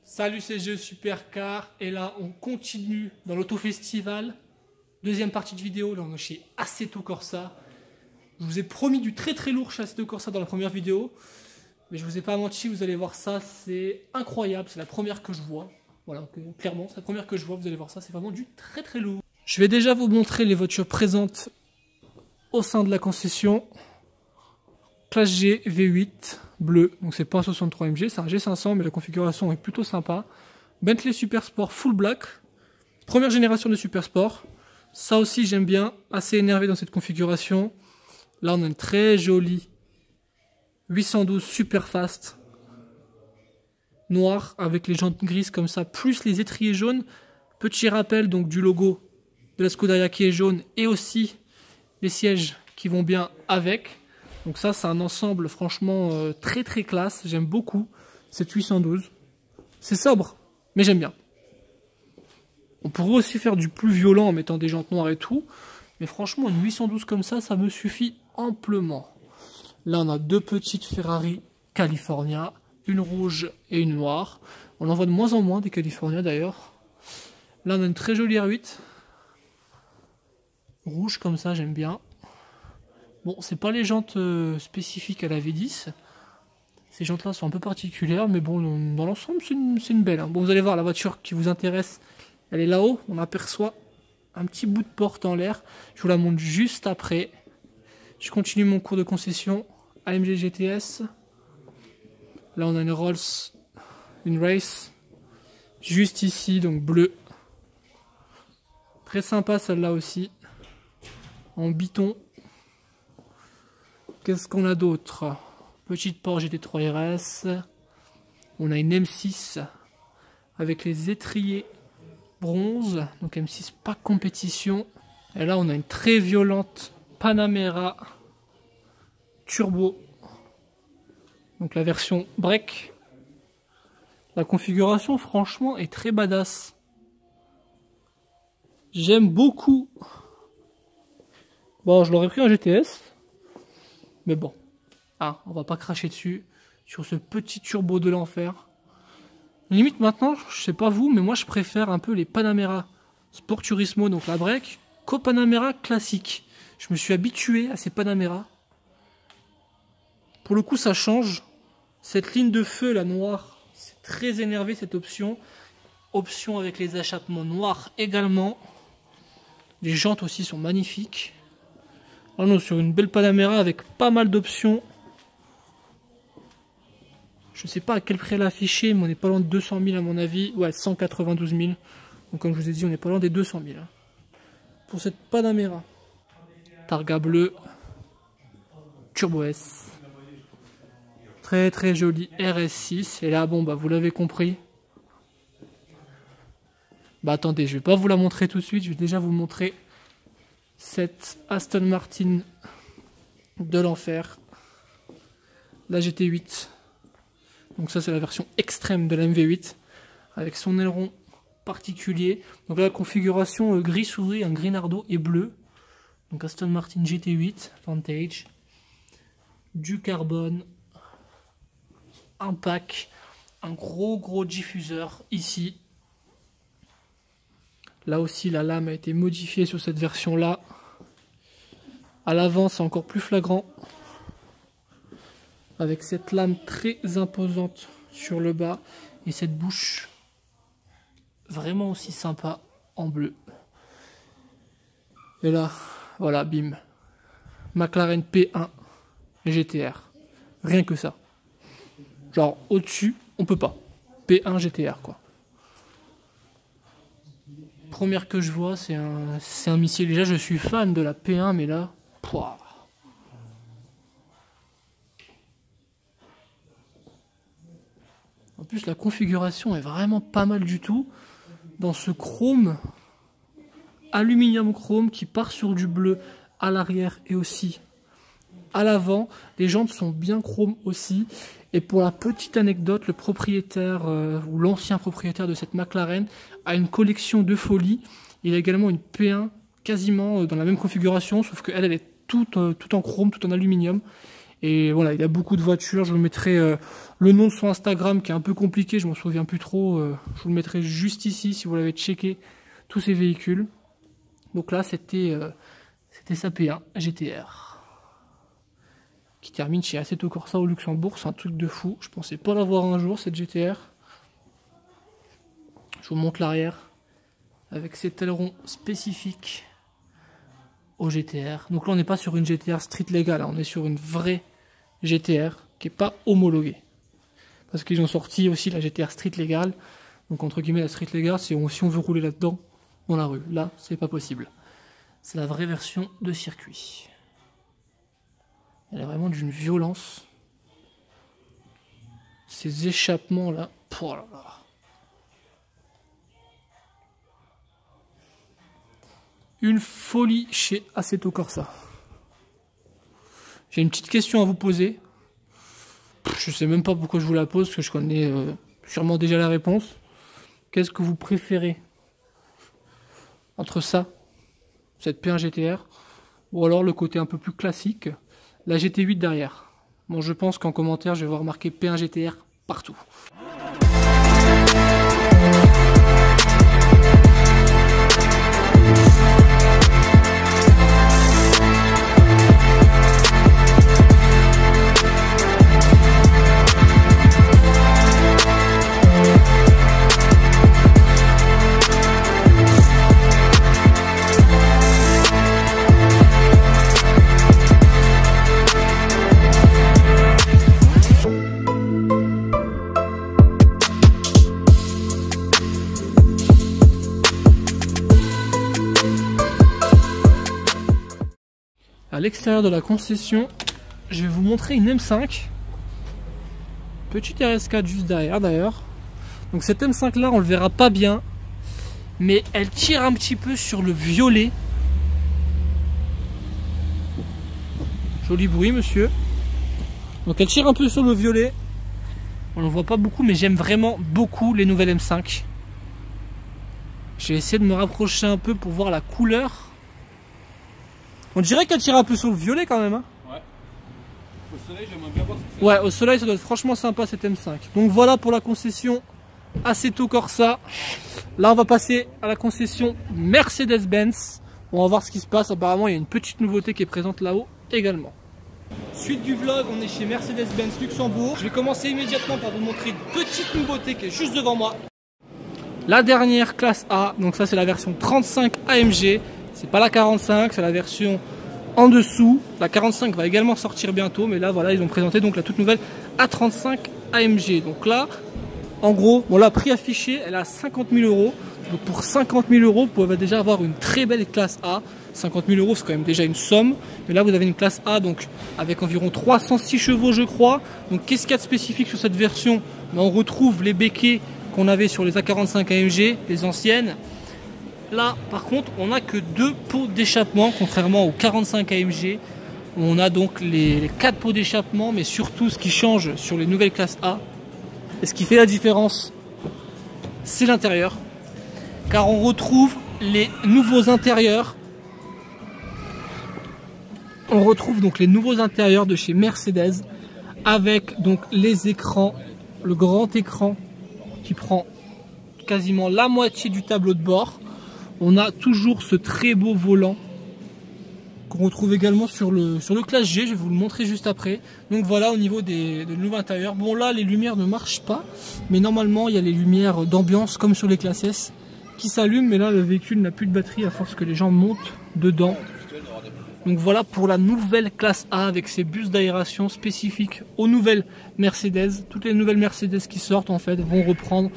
Salut, c'est Jeux Supercar et là on continue dans l'Auto-Festival. Deuxième partie de vidéo, là on est chez Assetto Corsa. Je vous ai promis du très lourd chez Assetto Corsa dans la première vidéo. Mais je vous ai pas menti, vous allez voir ça, c'est incroyable, c'est la première que je vois. Voilà, clairement, c'est la première que je vois, vous allez voir ça, c'est vraiment du très lourd. Je vais déjà vous montrer les voitures présentes au sein de la concession. Classe G V8 bleu, donc c'est pas un 63 MG, c'est un G500 mais la configuration est plutôt sympa. Bentley Super Sport Full Black, première génération de Super Sport. Ça aussi j'aime bien, assez énervé dans cette configuration. Là on a une très jolie 812 Super Fast noir avec les jantes grises comme ça, plus les étriers jaunes. Petit rappel donc du logo de la Scuderia qui est jaune et aussi les sièges qui vont bien avec. Donc ça c'est un ensemble franchement très classe, j'aime beaucoup cette 812. C'est sobre, mais j'aime bien. On pourrait aussi faire du plus violent en mettant des jantes noires et tout, mais franchement une 812 comme ça me suffit amplement. Là on a deux petites Ferrari California, une rouge et une noire. On en voit de moins en moins des California d'ailleurs. Là on a une très jolie R8. Rouge comme ça, j'aime bien. Bon, c'est pas les jantes spécifiques à la V10. Ces jantes-là sont un peu particulières, mais bon, dans l'ensemble, c'est une belle. Hein. Bon, vous allez voir, la voiture qui vous intéresse, elle est là-haut. On aperçoit un petit bout de porte en l'air. Je vous la montre juste après. Je continue mon cours de concession. AMG GTS. Là, on a une Rolls, une Race. Juste ici, donc bleu. Très sympa celle-là aussi. En biton. Qu'est-ce qu'on a d'autre? Petite Porsche GT3 RS. On a une M6 avec les étriers bronze. Donc M6 pas compétition. Et là on a une très violente Panamera turbo. Donc la version break. La configuration franchement est très badass. J'aime beaucoup. Bon, je l'aurais pris en GTS. Mais bon, on va pas cracher dessus sur ce petit turbo de l'enfer. Limite maintenant, je sais pas vous, mais moi je préfère un peu les Panamera Sport Turismo, donc la break, qu'aux Panamera classique. Je me suis habitué à ces Panamera. Pour le coup, ça change. Cette ligne de feu, la noire, c'est très énervé cette option. Option avec les échappements noirs également. Les jantes aussi sont magnifiques. Là, on est sur une belle Panamera avec pas mal d'options. Je sais pas à quel prix elle a affiché, mais on n'est pas loin de 200 000 à mon avis. Ouais, 192 000. Donc comme je vous ai dit, on n'est pas loin des 200 000. Pour cette Panamera. Targa bleu. Turbo S. Très joli RS6. Et là, bon, bah vous l'avez compris. Bah attendez, je vais pas vous la montrer tout de suite. Je vais déjà vous montrer cette Aston Martin de l'enfer, la GT8. Donc ça c'est la version extrême de la MV8 avec son aileron particulier. Donc là, la configuration gris souris, un gris nardo et bleu. Donc Aston Martin GT8 Vantage, du carbone, un pack, un gros diffuseur ici. Là aussi, la lame a été modifiée sur cette version-là. À l'avant, c'est encore plus flagrant. Avec cette lame très imposante sur le bas. Et cette bouche vraiment aussi sympa en bleu. Et là, voilà, bim. McLaren P1 GTR. Rien que ça. Genre, au-dessus, on peut pas. P1 GTR, quoi. Première que je vois, c'est un missile. Déjà, je suis fan de la P1, mais là, pouah. En plus, la configuration est vraiment pas mal du tout. Dans ce chrome, aluminium chrome qui part sur du bleu à l'arrière et aussi à l'avant. Les jantes sont bien chrome aussi. Et pour la petite anecdote, le propriétaire ou l'ancien propriétaire de cette McLaren a une collection de folie. Il a également une P1 quasiment dans la même configuration, sauf qu'elle, elle est toute en chrome, tout en aluminium. Et voilà, il y a beaucoup de voitures. Je vous mettrai le nom de son Instagram qui est un peu compliqué, je m'en souviens plus trop. Je vous le mettrai juste ici si vous l'avez checké, tous ces véhicules. Donc là, c'était sa P1 GTR qui termine chez Assetto Corsa au Luxembourg. C'est un truc de fou. Je pensais pas l'avoir un jour, cette GTR. Je vous montre l'arrière avec cet aileron spécifique au GTR. Donc là, on n'est pas sur une GTR street légale, on est sur une vraie GTR qui n'est pas homologuée. Parce qu'ils ont sorti aussi la GTR street légale. Donc entre guillemets, la street légale, c'est si on veut rouler là-dedans dans la rue. Là, c'est pas possible. C'est la vraie version de circuit. Elle est vraiment d'une violence. Ces échappements là, oh là là. Une folie chez Assetto Corsa. J'ai une petite question à vous poser. Je sais même pas pourquoi je vous la pose, parce que je connais sûrement déjà la réponse. Qu'est-ce que vous préférez entre ça, cette P1 GTR, ou alors le côté un peu plus classique, la GT8 derrière? Bon, je pense qu'en commentaire, je vais voir marqué P1 GTR partout. À l'extérieur de la concession, je vais vous montrer une M5. Petite RS4 juste derrière d'ailleurs. Donc cette M5 là, on le verra pas bien, mais elle tire un petit peu sur le violet. Joli bruit, monsieur. Donc elle tire un peu sur le violet. On ne voit pas beaucoup, mais j'aime vraiment beaucoup les nouvelles M5. J'ai essayé de me rapprocher un peu pour voir la couleur. On dirait qu'elle tire un peu sur le violet quand même. Hein. Ouais. Au soleil, j'aimerais bien voir ce que c'est. Ouais, au soleil, ça doit être franchement sympa cette M5. Donc voilà pour la concession Assetto Corsa. Là, on va passer à la concession Mercedes-Benz. On va voir ce qui se passe. Apparemment, il y a une petite nouveauté qui est présente là-haut également. Suite du vlog, on est chez Mercedes-Benz Luxembourg. Je vais commencer immédiatement par vous montrer une petite nouveauté qui est juste devant moi. La dernière classe A, donc ça c'est la version 35 AMG. C'est pas la 45, c'est la version en dessous. La 45 va également sortir bientôt, mais là voilà, ils ont présenté donc la toute nouvelle A35 AMG. Donc là, en gros, bon là, prix affiché, elle a 50 000 €. Donc pour 50 000 €, vous pouvez déjà avoir une très belle classe A. 50 000 €, c'est quand même déjà une somme. Mais là, vous avez une classe A donc avec environ 306 chevaux, je crois. Donc qu'est-ce qu'il y a de spécifique sur cette version? On retrouve les béquets qu'on avait sur les A45 AMG, les anciennes. Là, par contre, on n'a que 2 pots d'échappement, contrairement aux 45 AMG. On a donc les 4 pots d'échappement, mais surtout, ce qui change sur les nouvelles classes A, et ce qui fait la différence, c'est l'intérieur. Car on retrouve les nouveaux intérieurs. On retrouve donc les nouveaux intérieurs de chez Mercedes, avec donc les écrans, le grand écran qui prend quasiment la moitié du tableau de bord. On a toujours ce très beau volant qu'on retrouve également sur le Classe G, je vais vous le montrer juste après. Donc voilà au niveau des nouveaux intérieurs. Bon là les lumières ne marchent pas, mais normalement il y a les lumières d'ambiance comme sur les Classe S qui s'allument, mais là le véhicule n'a plus de batterie à force que les gens montent dedans. Donc voilà pour la nouvelle classe A avec ses bus d'aération spécifiques aux nouvelles Mercedes. Toutes les nouvelles Mercedes qui sortent en fait vont reprendre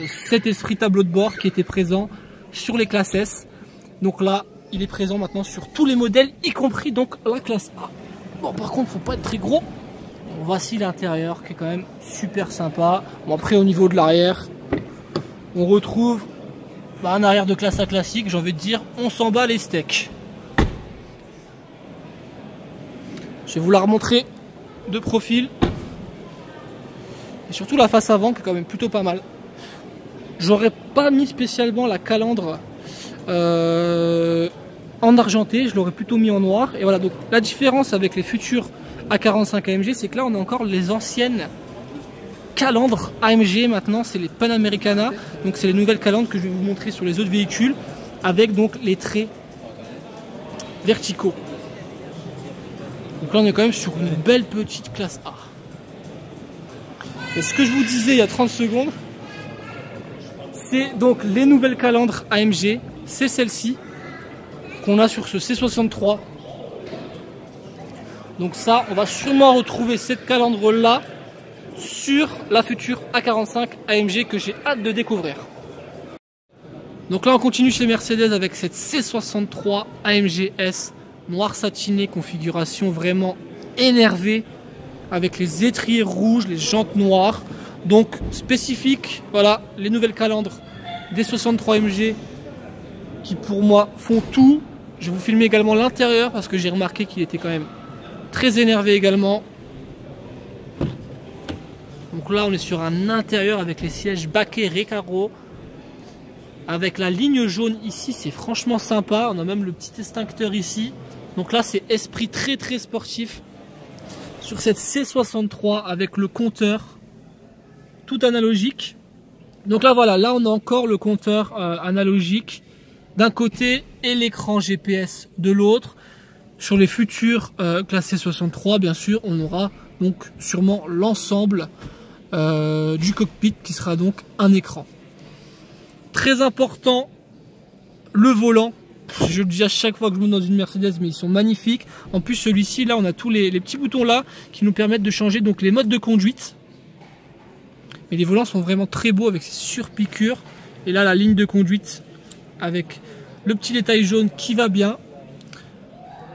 cet esprit tableau de bord qui était présent sur les classes S. Donc là il est présent maintenant sur tous les modèles, y compris donc la classe A. Bon par contre faut pas être très gros. Voici l'intérieur qui est quand même super sympa. Bon après au niveau de l'arrière, on retrouve un arrière de classe A classique, j'ai envie de dire on s'en bat les steaks. Je vais vous la remontrer de profil. Et surtout la face avant qui est quand même plutôt pas mal. J'aurais pas mis spécialement la calandre en argenté, je l'aurais plutôt mis en noir. Et voilà, donc la différence avec les futurs A45 AMG, c'est que là on a encore les anciennes calandres AMG. Maintenant c'est les Panamericana, donc c'est les nouvelles calandres que je vais vous montrer sur les autres véhicules, avec donc les traits verticaux. Donc là on est quand même sur une belle petite classe A. Et ce que je vous disais il y a 30 secondes, c'est donc les nouvelles calandres AMG, c'est celle-ci qu'on a sur ce C63. Donc ça, on va sûrement retrouver cette calandre là sur la future A45 AMG que j'ai hâte de découvrir. Donc là on continue chez Mercedes avec cette C63 AMG S noir satiné, configuration vraiment énervée, avec les étriers rouges, les jantes noires. Donc spécifique, voilà les nouvelles calandres des 63 AMG qui pour moi font tout. Je vais vous filmer également l'intérieur parce que j'ai remarqué qu'il était quand même très énervé également. Donc là on est sur un intérieur avec les sièges baquets Recaro, avec la ligne jaune ici, c'est franchement sympa. On a même le petit extincteur ici. Donc là c'est esprit très très sportif sur cette C63 avec le compteur tout analogique. Donc là voilà, là on a encore le compteur analogique d'un côté et l'écran GPS de l'autre. Sur les futurs classés 63, bien sûr, on aura donc sûrement l'ensemble du cockpit qui sera donc un écran. Très important, le volant. Je le dis à chaque fois que je monte dans une Mercedes, mais ils sont magnifiques. En plus, celui-ci, là, on a tous les petits boutons là qui nous permettent de changer donc les modes de conduite. Mais les volants sont vraiment très beaux avec ces surpiqûres. Et là, la ligne de conduite avec le petit détail jaune qui va bien.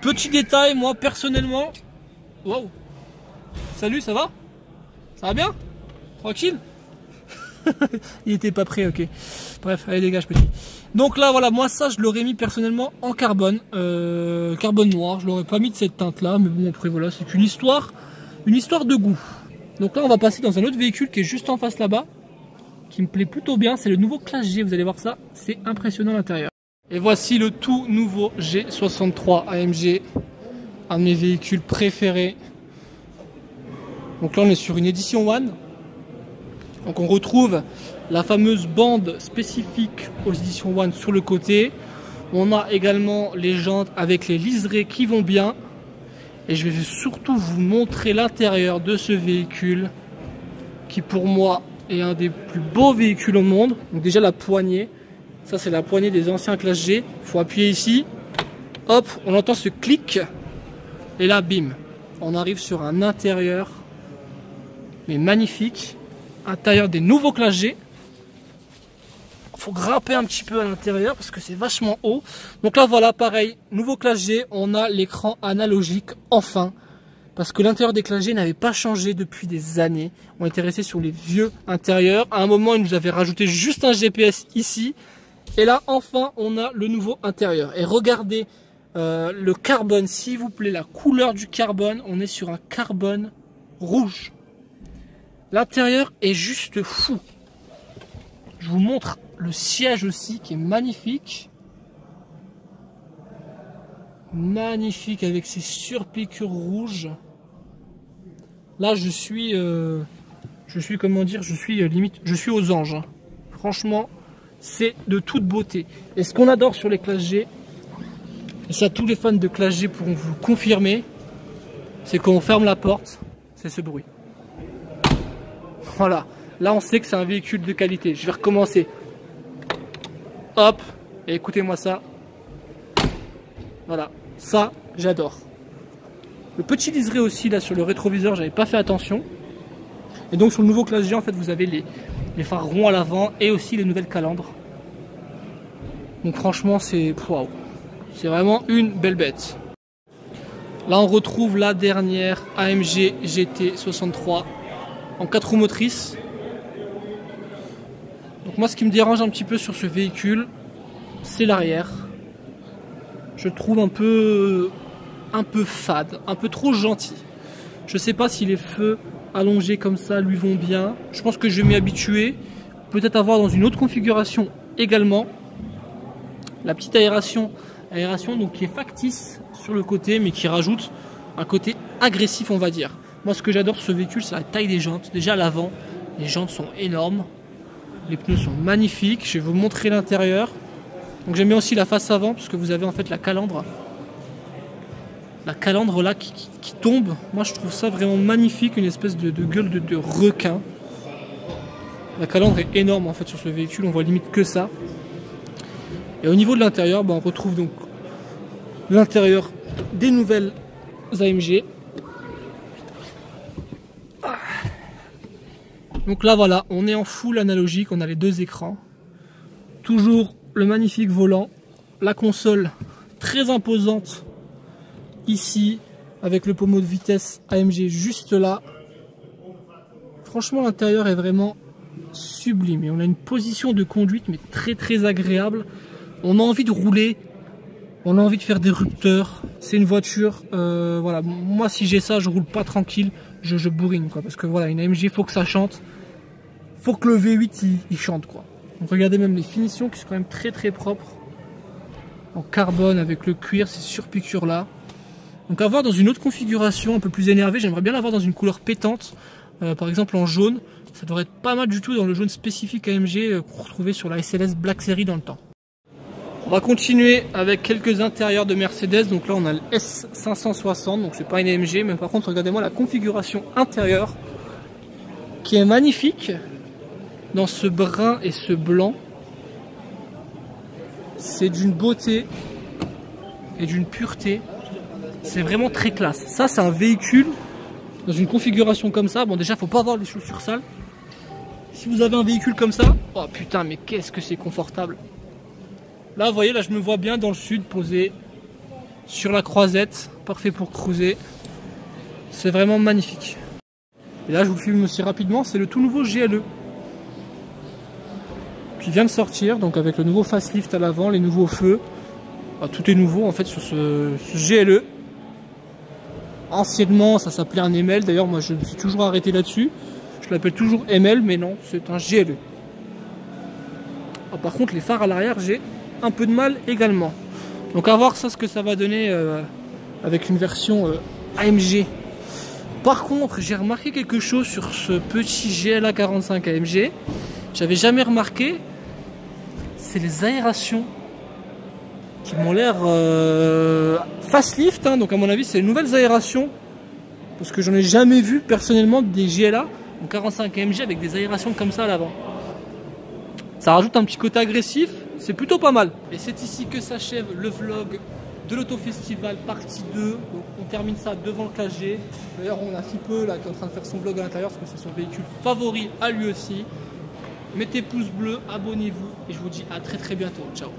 Petit détail, moi personnellement. Wow. Salut, ça va? Ça va bien? Tranquille? Il était pas prêt, ok. Bref, allez dégage petit. Donc là voilà, moi ça je l'aurais mis personnellement en carbone, carbone noir. Je l'aurais pas mis de cette teinte là, mais bon après voilà, c'est une histoire de goût. Donc là on va passer dans un autre véhicule qui est juste en face là-bas, qui me plaît plutôt bien. C'est le nouveau Classe G, vous allez voir ça, c'est impressionnant à l'intérieur. Et voici le tout nouveau G63 AMG, un de mes véhicules préférés. Donc là on est sur une édition One. Donc on retrouve la fameuse bande spécifique aux éditions One sur le côté. On a également les jantes avec les liserés qui vont bien. Et je vais surtout vous montrer l'intérieur de ce véhicule qui pour moi est un des plus beaux véhicules au monde. Donc déjà la poignée, ça c'est la poignée des anciens Classe G. Il faut appuyer ici, hop, on entend ce clic et là bim, on arrive sur un intérieur mais magnifique. Intérieur des nouveaux Classe G. Il faut grimper un petit peu à l'intérieur parce que c'est vachement haut. Donc là voilà, pareil, nouveau Classe G, on a l'écran analogique enfin. Parce que l'intérieur des Classe G n'avait pas changé depuis des années. On était resté sur les vieux intérieurs. À un moment, ils nous avaient rajouté juste un GPS ici. Et là, enfin, on a le nouveau intérieur. Et regardez le carbone, s'il vous plaît, la couleur du carbone. On est sur un carbone rouge. L'intérieur est juste fou. Je vous montre le siège aussi qui est magnifique. Magnifique avec ses surpiqûres rouges. Là je suis comment dire, limite, je suis aux anges. Hein. Franchement, c'est de toute beauté. Et ce qu'on adore sur les Classe G, et ça tous les fans de Classe G pourront vous confirmer, c'est quand on ferme la porte, c'est ce bruit. Voilà, là on sait que c'est un véhicule de qualité. Je vais recommencer. Hop, et écoutez-moi ça. Voilà, ça j'adore. Le petit liseré aussi là sur le rétroviseur, j'avais pas fait attention. Et donc sur le nouveau Classe G en fait vous avez les phares ronds à l'avant et aussi les nouvelles calandres. Donc franchement c'est waouh. C'est vraiment une belle bête. Là on retrouve la dernière AMG GT 63 en 4 roues motrices. Donc moi ce qui me dérange un petit peu sur ce véhicule, c'est l'arrière. Je trouve un peu fade, un peu trop gentil. Je sais pas si les feux allongés comme ça lui vont bien. Je pense que je vais m'y habituer. Peut-être avoir dans une autre configuration également. la petite aération donc qui est factice sur le côté, mais qui rajoute un côté agressif, on va dire. Moi, ce que j'adore sur ce véhicule, c'est la taille des jantes. Déjà à l'avant, les jantes sont énormes, les pneus sont magnifiques. Je vais vous montrer l'intérieur. Donc j'aime bien aussi la face avant, parce que vous avez en fait la calandre. La calandre là qui tombe. Moi, je trouve ça vraiment magnifique, une espèce de gueule de requin. La calandre est énorme en fait sur ce véhicule, on voit limite que ça. Et au niveau de l'intérieur, on retrouve donc l'intérieur des nouvelles AMG. Donc là voilà, on est en full analogique, on a les deux écrans. Toujours le magnifique volant, la console très imposante ici, avec le pommeau de vitesse AMG juste là. Franchement, l'intérieur est vraiment sublime et on a une position de conduite mais très agréable. On a envie de rouler, on a envie de faire des rupteurs. C'est une voiture, voilà, moi si j'ai ça, je roule pas tranquille, je bourrine quoi, parce que voilà, une AMG, faut que ça chante, faut que le V8 il chante quoi. Donc regardez même les finitions qui sont quand même très propres, en carbone avec le cuir, ces surpiqûres là. Donc à voir dans une autre configuration un peu plus énervée, j'aimerais bien l'avoir dans une couleur pétante, par exemple en jaune. Ça devrait être pas mal du tout dans le jaune spécifique AMG qu'on retrouvait sur la SLS Black Series dans le temps. On va continuer avec quelques intérieurs de Mercedes. Donc là on a le S560, donc c'est pas une AMG, mais par contre regardez-moi la configuration intérieure qui est magnifique dans ce brun et ce blanc. C'est d'une beauté et d'une pureté. C'est vraiment très classe. Ça c'est un véhicule dans une configuration comme ça. Bon déjà faut pas avoir les chaussures sales. Si vous avez un véhicule comme ça, oh putain mais qu'est-ce que c'est confortable. Là vous voyez, là je me vois bien dans le sud posé sur la croisette, parfait pour cruiser. C'est vraiment magnifique. Et là je vous le filme aussi rapidement, c'est le tout nouveau GLE qui vient de sortir, donc avec le nouveau facelift à l'avant, les nouveaux feux. Bah, tout est nouveau en fait sur ce GLE. Anciennement ça s'appelait un ML, d'ailleurs moi je me suis toujours arrêté là-dessus. Je l'appelle toujours ML, mais non, c'est un GLE. Ah, par contre, les phares à l'arrière, j'ai un peu de mal également. Donc à voir ça, ce que ça va donner avec une version AMG. Par contre, j'ai remarqué quelque chose sur ce petit GLA 45 AMG. J'avais jamais remarqué. C'est les aérations qui m'ont l'air facelift. Hein, donc à mon avis, c'est les nouvelles aérations. Parce que j'en ai jamais vu personnellement des GLA. Donc 45 AMG avec des aérations comme ça à l'avant. Ça rajoute un petit côté agressif, c'est plutôt pas mal. Et c'est ici que s'achève le vlog de l'Auto-Festival partie 2. Donc on termine ça devant le Classe G. D'ailleurs on a Fipeu là qui est en train de faire son vlog à l'intérieur parce que c'est son véhicule favori à lui aussi. Mettez pouce bleu, abonnez-vous et je vous dis à très bientôt. Ciao.